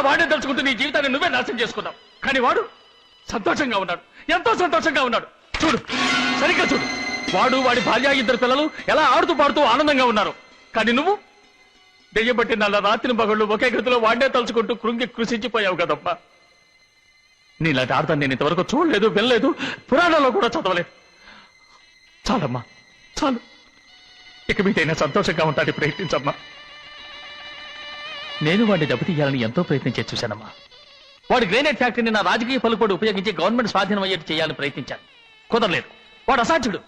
వాడే తలుచుకుంటూ నీ జీవితాన్ని నువ్వే నాశనం చేసుకున్నావు. కానీ వాడు సంతోషంగా ఉన్నాడు, ఎంతో సంతోషంగా ఉన్నాడు. చూడు, సరిగ్గా చూడు, వాడు వాడి భార్య ఇద్దరు పిల్లలు ఎలా ఆడుతూ పాడుతూ ఆనందంగా ఉన్నారు. కానీ నువ్వు దెయ్యం బట్టి నల్ల రాత్రి పగళ్ళు ఒకే గదిలో వాడే తలుచుకుంటూ కృంగి కృషించిపోయావు కదమ్మా. నీలాంటి ఆడతాను నేను ఇంతవరకు చూడలేదు, వెళ్ళలేదు, పురాణాల్లో కూడా చదవలేదు. చాలమ్మా, చాలు. ఇక మీదైనా సంతోషంగా ఉంటానికి ప్రయత్నించమ్మా. నేను వాడిని దెబ్బతీయాలని ఎంతో ప్రయత్నించే చూశానమ్మా. వాడి గ్రేనైట్ ఫ్యాక్టరీని నా రాజకీయ పలుకుబడి ఉపయోగించి గవర్నమెంట్ స్వాధీనం అయ్యేట్టు చేయాలని ప్రయత్నించాను. కుదరలేదు. వాడు అసాధ్యుడు.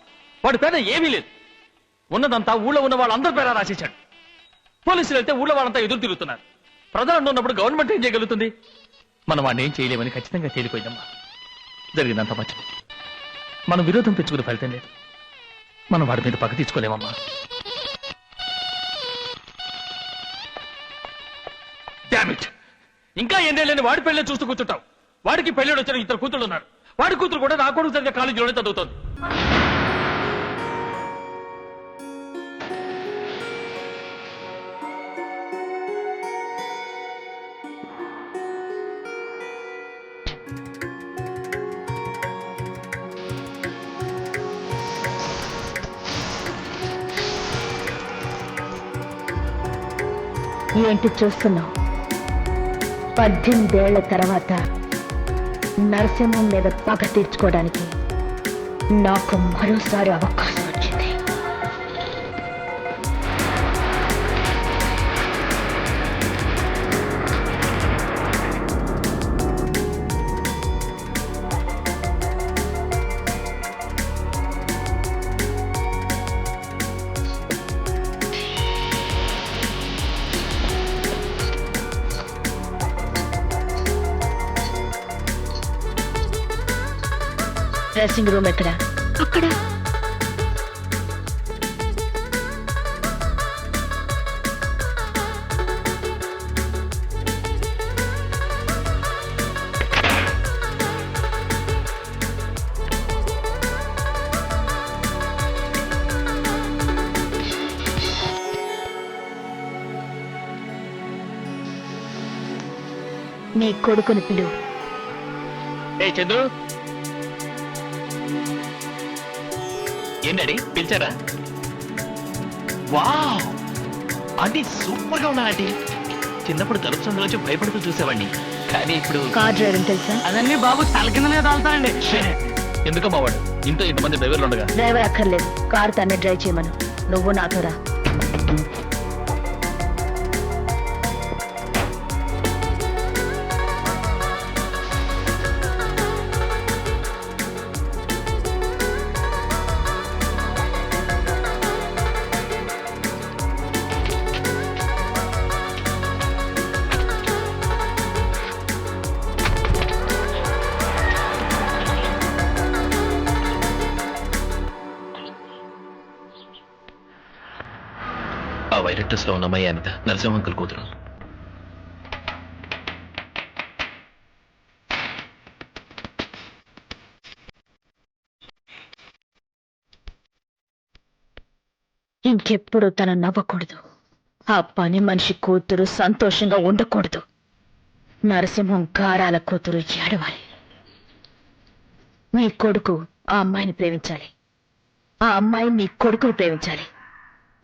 వాడి పేద ఏమీ లేదు. ఉన్నదంతా ఊళ్ళో ఉన్న వాళ్ళందరి పేర రాసేశాడు. పోలీసులు వెళ్తే ఊళ్ళో వాళ్ళంతా ఎదురు తిరుగుతున్నారు. ప్రజలు ఉన్నప్పుడు గవర్నమెంట్ ఏం చేయగలుగుతుంది? మనం వాడిని ఏం చేయలేమని ఖచ్చితంగా తేలిపోయిందమ్మా. జరిగిందంత మంచిది. మనం విరోధం తెచ్చుకునే ఫలితం లేదు. మనం వాడి మీద పగ తీసుకోలేమమ్మా. డామిట్, ఇంకా ఎన్నేళ్ళని వాడి పెళ్ళే చూస్తూ కూర్చుంటావు. వాడికి పెళ్ళాడు వచ్చిన ఇద్దరు కూతుళ్ళు ఉన్నారు. వాడి కూతురు కూడా నా కొడుకు సరిగ్గా కాలేజీలోనే చదువుతోంది. ఏంటి చూస్తున్నావు? 18 ఏళ్ల తర్వాత నరసింహం మీద పగ తీర్చుకోవడానికి నాకు మరోసారి అవకాశం వచ్చింది. డ్రెస్సింగ్ రూమ్ ఎక్కడ? అక్కడ. నీ కొడుకుని పిలువు. ఏ చంద్రు, ఏంటండి పిలిచారా? వావ్, అది సూపర్ గా ఉన్నాడు. చిన్నప్పుడు తలుపు సందులోంచి భయపడుతూ చూసేవాడిని. కానీ ఇప్పుడు కార్ డ్రైవర్ తెలుసా? అదన్నీ బాబు తల కిందనే తాగుతానండి. ఎందుకమ్మా వాడు ఇంతమంది డ్రైవర్లు ఉండగా? డ్రైవర్ అక్కర్లేదు, కార్ తనే డ్రైవ్ చేయమను. నువ్వు నాతో రా. ఆ వైరట్ డ్రెస్ లో ఉన్న అమ్మాయి అనిత, నరసింహ అంకుల్ కూతురు. ఇంకెప్పుడు తన నవ్వకూడదు. ఆ పని మనిషి కూతురు సంతోషంగా ఉండకూడదు. నరసింహం గారాల కూతురు ఏడవాలి. మీ కొడుకు ఆ అమ్మాయిని ప్రేమించాలి. ఆ అమ్మాయి మీ కొడుకుని ప్రేమించాలి.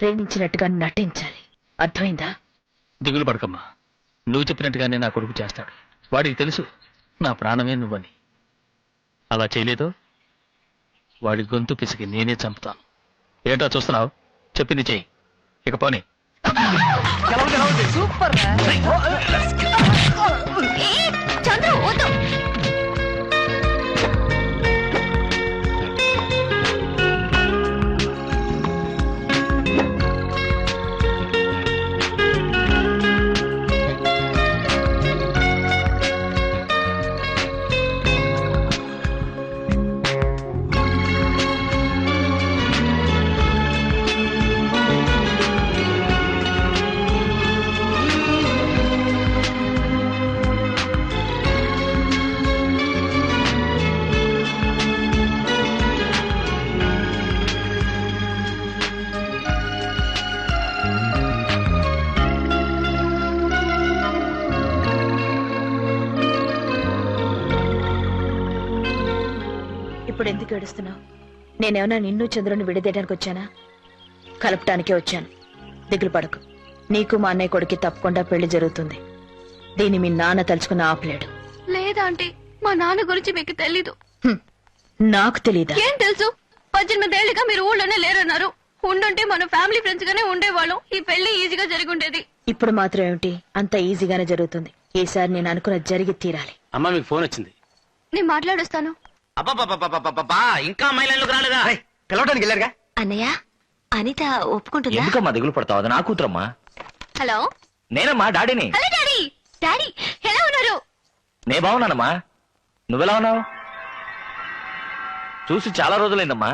ప్రేమించినట్టుగా నటించాలి. అర్థమైందా? దిగులు పడకమ్మా. నువ్వు చెప్పినట్టుగానే నా కొడుకు చేస్తాడు. వాడికి తెలుసు నా ప్రాణమే నువ్వని. అలా చేయలేదో వాడి గొంతు పిసికి నేనే చంపుతాను. ఏంటో చూస్తున్నావు? చెప్పింది చెయ్యి. ఇక పోనీ. సూపర్. ఇప్పుడు ఎందుకు ఏడుస్తున్నావు? నేనేమన్నా నిన్ను చంద్రుని విడదీయడానికి వచ్చానా? కలపటానికే వచ్చాను. దిగులు పడకు. నీకు మా అన్నయ్య కొడుకు తప్పకుండా పెళ్లి జరుగుతుంది. దీన్ని మీ నాన్న తలుచుకుని ఆపలేడు. లేదా ఆంటీ, మా నాన్న గురించి మీకు తెలీదు. నాకు తెలీదా? ఏం తెలుసు? 18 ఏళ్లుగా మీరు ఊళ్ళోనే లేరన్నారు. ఉండుంటే మన ఫ్యామిలీ ఫ్రెండ్స్ గానే ఉండేవాళ్ళం. ఈ పెళ్లి ఈజీగా జరిగి ఉండేది. ఇప్పుడు మాత్రం ఏమిటి? అంత ఈజీగానే జరుగుతుంది. ఈసారి నేను అనుకున్నది జరిగి తీరాలి. అమ్మా మీకు ఫోన్ వచ్చింది. నేను మాట్లాడొస్తాను. అబ్బా ఇంకా అమ్మాయిలకు రాలేదా? పిలవడానికి వెళ్ళారుగా. అన్నయ్య, అనిత ఒప్పుకుంటుందా? ఎందుకమ్మా దిగులు పడతావు? అది నా కూతురమ్మా. హలో, నేనమ్మా డాడీని. Hello daddy. డాడీ ఎలా ఉన్నారు? నే బాగున్నానమ్మా. నువ్వెలా ఉన్నావు? చూసి చాలా రోజులైందమ్మా.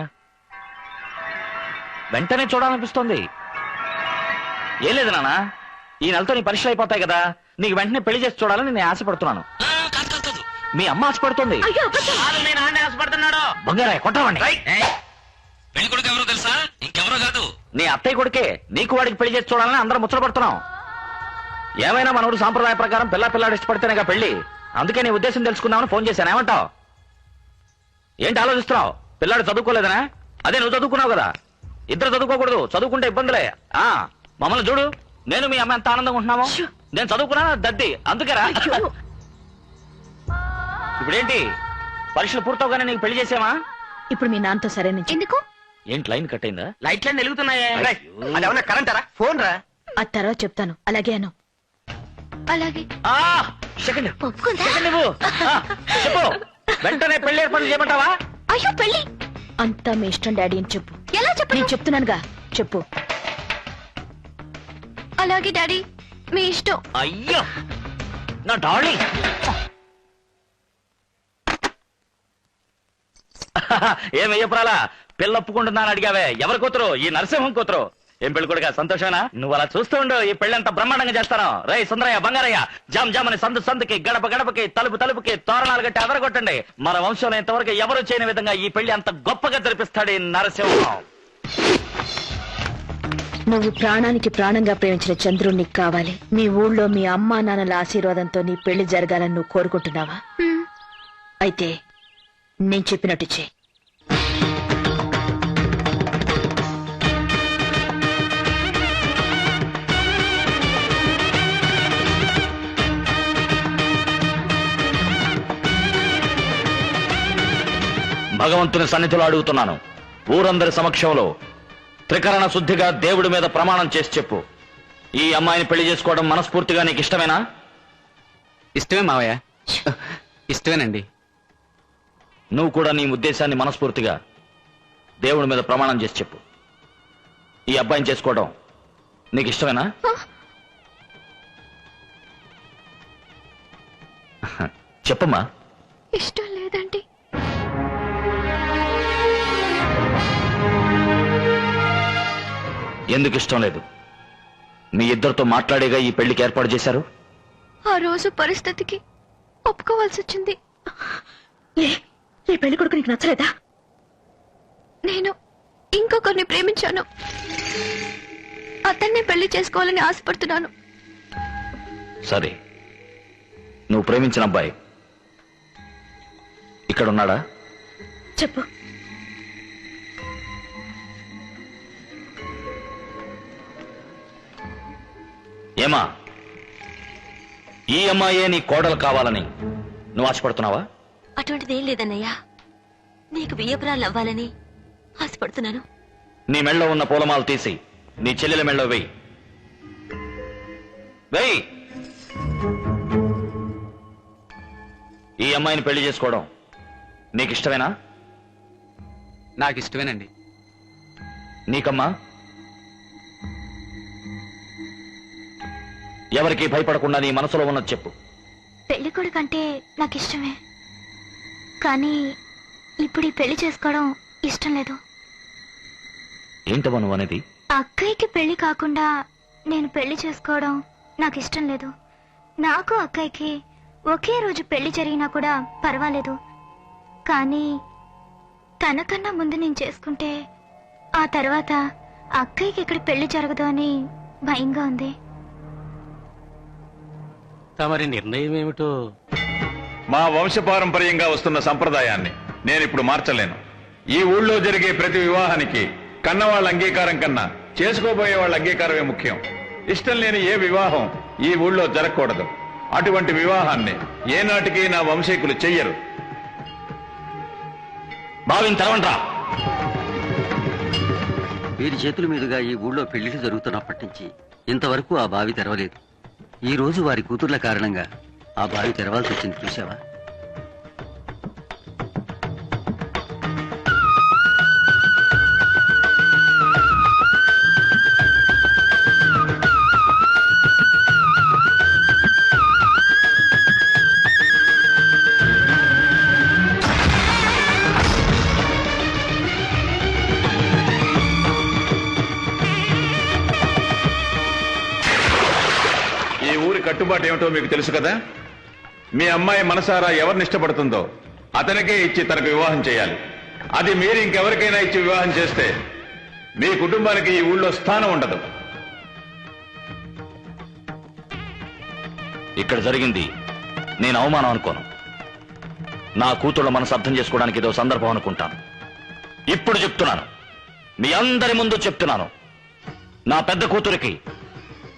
వెంటనే చూడాలనిపిస్తోంది. ఏం లేదు నాన్న, ఈ నెలతో నీ పరీక్షలు అయిపోతాయి కదా, నీకు వెంటనే పెళ్లి చేసి చూడాలని నేను ఆశపడుతున్నాను. మీ అమ్మ ఆశపడుతుంది. నేను ఆండే ఆశపడుతున్నాడు. బంగారాయ్ కొట్టవండి. పెళ్లి కొడుకు ఎవరో తెలుసా? ఇంకెవరో కాదు, నీ అత్తయ్య కొడుకే. నీకు వాడికి పెళ్లి చేసి చూడాలని అందరం ముచ్చటపడుతున్నాం. ఏమైనా మన ఊరు సాంప్రదాయ ప్రకారం పిల్లాడు ఇష్టపడితేనేగా పెళ్లి. అందుకే నీ ఉద్దేశం తెలుసుకుందామని ఫోన్ చేశాను. ఏమంటావు? ఏంటి ఆలోచిస్తున్నావు? పిల్లాడు చదువుకోలేదనా? అదే నువ్వు చదువుకున్నావు కదా. ఇద్దరు చదువుకోకూడదు, చదువుకుంటే ఇబ్బందులే. మమ్మల్ని చూడు, నేను మీ అమ్మ ఎంత ఆనందంగా ఉంటున్నామో. నేను చదువుకున్నా దద్ది, అందుకేరా. ఇప్పుడేంటి, పరీక్షలు పూర్తవగానే నీకు పెళ్లి చేసామా? ఇప్పుడు మీ నాన్నతో సరే నుంచి. ఎందుకు? ఏంటి లైన్ కట్ అయిందా? లైట్లన్నీ వెలుగుతున్నాయే. అదేమన్నా కరెంటారా? ఫోన్ రా. ఆ తర్వాత చెప్తాను. అలాగే అను. అలాగే. సెకండ్ ఒప్పుకుందా? నువ్వు చెప్పు. వెంటనే పెళ్లి ఏర్పాట్లు చేయమంటావా? అయ్యో, పెళ్లి అంతా మీ ఇష్టం డాడీ అని చెప్పు. ఎలా చెప్పు? నేను చెప్తున్నానుగా, చెప్పు. అలాగే డాడీ, మీ ఇష్టం. అయ్యో నా డార్లింగ్. ఏమయ్యపురాలా, పిల్ల ఒప్పుకుంటున్నాను అడిగావే. ఎవరి కూతురు? ఈ నరసింహం కూతురు. ఏం పెళ్లి కొడుగా, సంతోషమేనా? నువ్వు అలా చూస్తూ ఉండు, ఈ పెళ్లి అంత బ్రహ్మాండంగా చేస్తాను. రై సుందరయ్య, బంగారయ్య, జామ్ జామ్ అని సందు సందుకి, గడప గడపకి, తలుపు తలుపుకి తోరణాలు కట్టి అదరగొట్టండి. మన వంశంలో ఇంతవరకు ఎవరు చేయని విధంగా ఈ పెళ్లి అంత గొప్పగా జరిపిస్తాడు ఈ నరసింహం. నువ్వు ప్రాణానికి ప్రాణంగా ప్రేమించిన చంద్రుణ్ణి కావాలి. మీ ఊళ్ళో మీ అమ్మా నాన్నల ఆశీర్వాదంతో నీ పెళ్లి జరగాలని నువ్వు కోరుకుంటున్నావా? అయితే నేను చెప్పినట్టు చెయ్యి. భగవంతుని సన్నిధిలో అడుగుతున్నాను, ఊరందరి సమక్షంలో త్రికరణ శుద్ధిగా దేవుడి మీద ప్రమాణం చేసి చెప్పు, ఈ అమ్మాయిని పెళ్లి చేసుకోవడం మనస్ఫూర్తిగా నీకు ఇష్టమేనా? ఇష్టమే మావయ్య, ఇష్టమేనండి. నువ్వు కూడా నీ ఉద్దేశాన్ని మనస్ఫూర్తిగా దేవుడి మీద ప్రమాణం చేసి చెప్పు, ఈ అబ్బాయిని చేసుకోవడం నీకు ఇష్టమేనా? చెప్పమ్మా. ఇష్టం లేదండి. ఎందుకు ఇష్టం లేదు? మీ ఇద్దరితో మాట్లాడేగా ఈ పెళ్లికి ఏర్పాటు చేశారు. ఆ రోజు పరిస్థితికి ఒప్పుకోవాల్సి వచ్చింది. ఈ పెళ్లి కొడుకు నీకు నచ్చలేదా? నేను ఇంకొకరిని ప్రేమించాను. అతన్ని పెళ్లి చేసుకోవాలని ఆశపడుతున్నాను. సరే, నువ్వు ప్రేమించిన అబ్బాయి ఇక్కడ ఉన్నాడా? చెప్పు. ఏమా, ఈ అమ్మాయే నీ కోడలు కావాలని నువ్వు ఆశపడుతున్నావా? అటువంటిదేం లేదన్నయ్యా. నీకు బియ్యపురాలు అవ్వాలని ఆశపడుతున్నాను. నీ మెళ్ళో ఉన్న పూలమాలు తీసి నీ చెల్లెల మెళ్ళో వెయ్యి. వెయ్యి. ఈ అమ్మాయిని పెళ్లి చేసుకోవడం నీకు ఇష్టమేనా? నాకు ఇష్టమేనండి. నీకమ్మా? ఎవరికి భయపడకుండా నీ మనసులో ఉన్నది చెప్పు. పెళ్లి కొడుకంటే నాకు ఇష్టమే, కానీ ఇప్పుడు ఈ పెళ్లి చేసుకోవడం ఇష్టం లేదు. ఏంటమ్మా నువ్వు అనేది? అక్కయ్యకి పెళ్లి కాకుండా నేను పెళ్లి చేసుకోవడం నాకు ఇష్టం లేదు. నాకు అక్కయ్యకి ఒకే రోజు పెళ్లి జరిగినా కూడా పర్వాలేదు, కానీ తనకన్నా ముందు నేను చేసుకుంటే ఆ తర్వాత అక్కయ్యకి ఇక్కడ పెళ్లి జరగదు అని భయంగా ఉంది. తమరి నిర్ణయం ఏమిటో? మా వంశపారంపర్యంగా వస్తున్న సంప్రదాయాన్ని నేనిప్పుడు మార్చలేను. ఈ ఊళ్ళో జరిగే ప్రతి వివాహానికి కన్నవాళ్ళ అంగీకారం కన్నా చేసుకోబోయే వాళ్ళ అంగీకారమే ముఖ్యం. ఇష్టం లేని ఏ వివాహం ఈ ఊళ్ళో జరగకూడదు. అటువంటి వివాహాన్ని ఏనాటికి నా వంశీకులు చెయ్యరు. బావిని తెరవండ్రా. వీరి చేతుల మీదుగా ఈ ఊళ్ళో పెళ్లిళ్ళు జరుగుతున్నప్పటి నుంచి ఇంతవరకు ఆ బావి తెరవలేదు. ఈ రోజు వారి కూతుర్ల కారణంగా ఆ బావి తెరవాల్సి వచ్చింది. చూసావా? ఈ ఊరి కట్టుబాటు ఏమిటో మీకు తెలుసు కదా. మీ అమ్మాయి మనసారా ఎవరిని ఇష్టపడుతుందో అతనికే ఇచ్చి తనకు వివాహం చేయాలి. అది మీరు ఇంకెవరికైనా ఇచ్చి వివాహం చేస్తే మీ కుటుంబానికి ఈ ఊళ్ళో స్థానం ఉండదు. ఇక్కడ జరిగింది నేను అవమానం అనుకోను. నా కూతుళ్ళ మనసు అర్థం చేసుకోవడానికి ఏదో సందర్భం అనుకుంటాను. ఇప్పుడు చెప్తున్నాను, మీ అందరి ముందు చెప్తున్నాను, నా పెద్ద కూతురికి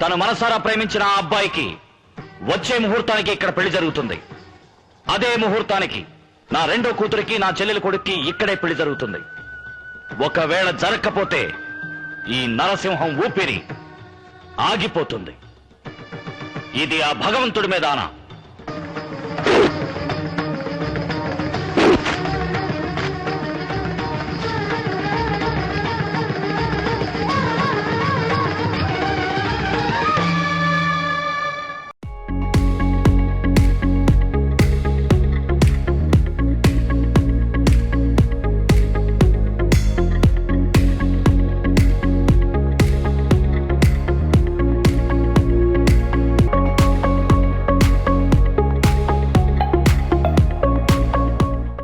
తను మనసారా ప్రేమించిన ఆ అబ్బాయికి వచ్చే ముహూర్తానికి ఇక్కడ పెళ్లి జరుగుతుంది. అదే ముహూర్తానికి నా రెండో కూతురికి నా చెల్లెలి కొడుక్కి ఇక్కడే పెళ్లి జరుగుతుంది. ఒకవేళ జరగకపోతే ఈ నరసింహం ఊపిరి ఆగిపోతుంది. ఇది ఆ భగవంతుడి మీద ఆన.